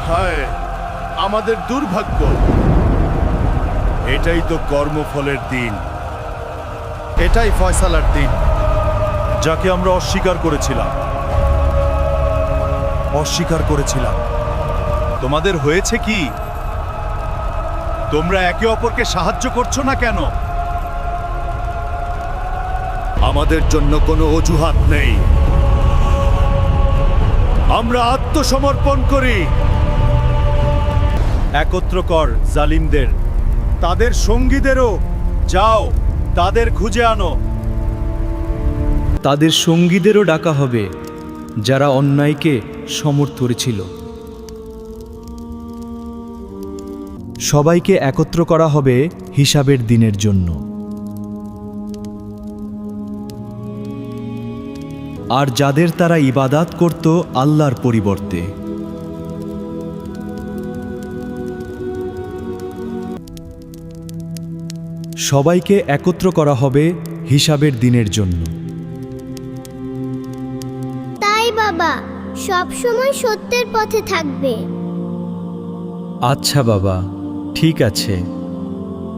হায়, আমাদের দুর্ভাগ্য। এটাই তো কর্মফলের দিন, এটাই ফয়সালার দিন, যাকে আমরা অস্বীকার করেছিলাম। তোমাদের হয়েছে কি? তোমরা একে অপরকে সাহায্য করছো না কেন? আমাদের জন্য কোনো অজুহাত নেই, আমরা আত্মসমর্পণ করি। একত্র কর জালিমদের, তাদের সঙ্গীদেরও। যাও, তাদের খুঁজে আনো। তাদের সঙ্গীদেরও ডাকা হবে, যারা অন্যায়কে সমর্থন করেছিল। সবাইকে একত্র করা হবে হিসাবের দিনের জন্য। আর যাদের তারা ইবাদাত করত আল্লাহর পরিবর্তে, সবাইকে একত্র করা হবে হিসাবের দিনের জন্য। তাই বাবা সব সময় সত্যের পথে থাকবে। আচ্ছা বাবা, ঠিক আছে।